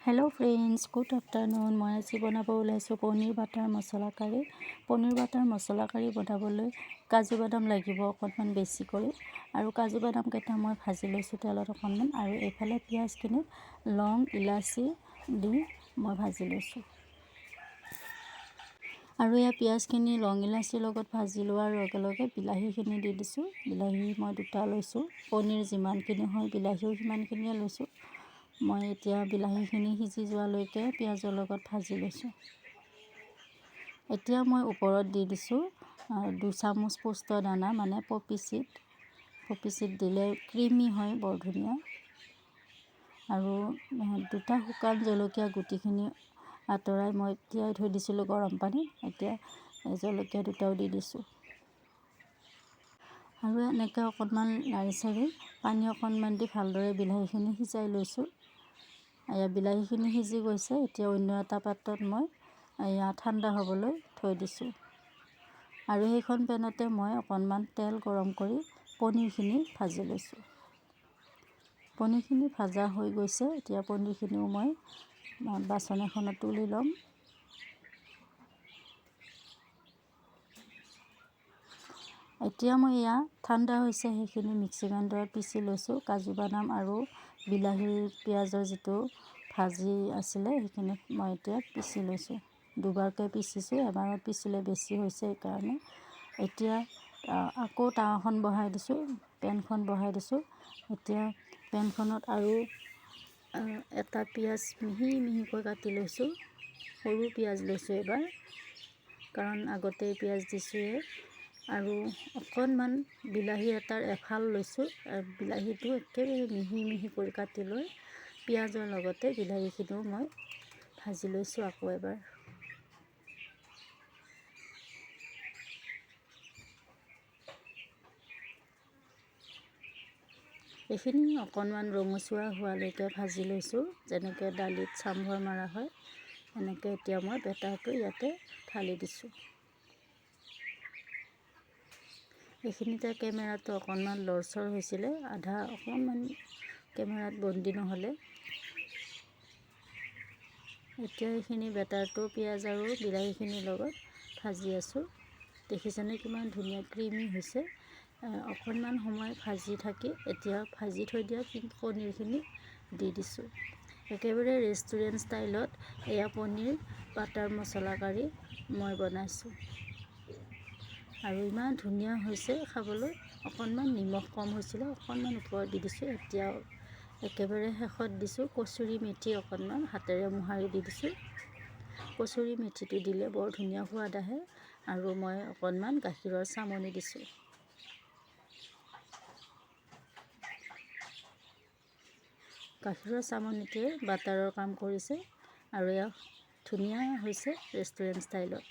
Hello friends, good afternoon. मैं आज बनाब ओलाइছোঁ पनीर बाटार मसला कारि। पनीर बाटार मसला कारि बनाবলৈ काजू बादाम লাগিব অকণমান বেছি কৰি, আৰু কাজু বাদাম কেইটা মই ভাজি লৈছোঁ তেলত অকণমান, আৰু এইফালে পিঁয়াজখিনি লং ইলাচি দি মই ভাজি লৈছোঁ। আৰু এয়া পিঁয়াজখিনি লং ইলাচিৰ লগত ভাজি লোৱাৰ লগে লগে বিলাহীখিনি দি দিছোঁ। বিলাহী মই দুটা লৈছোঁ, পনীৰ যিমানখিনি হয় বিলাহীও সিমানখিনিয়ে লৈছোঁ। মই এতিয়া বিলাহীখিনি সিজি যোৱালৈকে পিঁয়াজৰ লগত ভাজি লৈছোঁ। এতিয়া মই ওপৰত দি দিছোঁ 2 চামুচ পোস্ত দানা, মানে পপি চিড দিলে ক্ৰিমি হয়, বৰ ধুনীয়া। আৰু 2টা শুকান জলকীয়া গুটিখিনি আঁতৰাই মই তিয়াই থৈ দিছিলোঁ গৰম পানীত। এতিয়া জলকীয়া দুটাও দি দিছোঁ, আৰু এনেকৈ অকণমান লাৰি চাৰি পানী অকণমান দি ভালদৰে বিলাহীখিনি সিজাই লৈছোঁ। এয়া বিলাহীখিনি সিজি গৈছে। এতিয়া অন্য এটা পাত্ৰত মই ঠাণ্ডা হ'বলৈ থৈ দিছোঁ, আৰু সেইখন পেনতে মই অকণমান তেল গৰম কৰি পনীৰখিনি ভাজি লৈছোঁ। পনীৰখিনি ভাজা হৈ গৈছে। এতিয়া পনীৰখিনিও মই বাচন এখনত তুলি ল'ম। এতিয়া মই এয়া ঠাণ্ডা হৈছে, সেইখিনি মিক্সি গ্ৰাইণ্ডাৰত পিচি লৈছোঁ। কাজু বাদাম আৰু বিলাহী পিঁয়াজৰ যিটো ভাজি আছিলে সেইখিনি মই এতিয়া পিচি লৈছোঁ। দুবাৰকৈ পিচিছোঁ, এবাৰত পিচিলে বেছি হৈছে সেইকাৰণে। এতিয়া আকৌ টাৱাখন বহাই দিছোঁ, পেনখন বহাই দিছোঁ। এতিয়া পেনখনত আৰু এটা পিঁয়াজ মিহি মিহিকৈ কাটি লৈছোঁ। সৰু পিঁয়াজ লৈছোঁ এইবাৰ, কাৰণ আগতেই পিঁয়াজ দিছোঁৱে। আৰু অকণমান বিলাহী এটাৰ এফাল লৈছোঁ। বিলাহীটো একেবাৰে মিহি মিহি কৰি কাটি লৈ পিঁয়াজৰ লগতে বিলাহীখিনিও মই ভাজি লৈছোঁ আকৌ এবাৰ। এইখিনি অকণমান ৰঙচুৱা হোৱালৈকে ভাজি লৈছোঁ, যেনেকৈ দালিত চাম্ভৰ মৰা হয় এনেকৈ। এতিয়া মই বেটাৰটো ইয়াতে ঢালি দিছোঁ। এইখিনিতে কেমেৰাটো অকণমান লৰচৰ হৈছিলে, আধা অকণমান কেমেৰাত বন্দী নহ'লে। এতিয়া এইখিনি বেটাৰটো পিঁয়াজ আৰু বিলাহীখিনিৰ লগত ভাজি আছোঁ। দেখিছেনে কিমান ধুনীয়া ক্ৰিমি হৈছে। অকণমান সময় ভাজি থাকি এতিয়া ভাজি থৈ দিয়া পনীৰখিনি দি দিছোঁ। একেবাৰে ৰেষ্টুৰেণ্ট ষ্টাইলত এয়া পনীৰ বাটাৰ মচলা কাৰি মই বনাইছোঁ, আৰু ইমান ধুনীয়া হৈছে খাবলৈ। অকণমান নিমখ কম হৈছিলে, অকণমান ওপৰত দি দিছোঁ। এতিয়া একেবাৰে শেষত দিছোঁ কচুৰি মেথি, অকণমান হাতেৰে মোহাৰি দি দিছোঁ। কচুৰি মেথিটো দিলে বৰ ধুনীয়া সোৱাদ আহে। আৰু মই অকণমান গাখীৰৰ চামনি দিছোঁ। গাখীৰৰ চামনিটোৱে বাটাৰৰ কাম কৰিছে, আৰু এয়া ধুনীয়া হৈছে ৰেষ্টুৰেণ্ট ষ্টাইলত।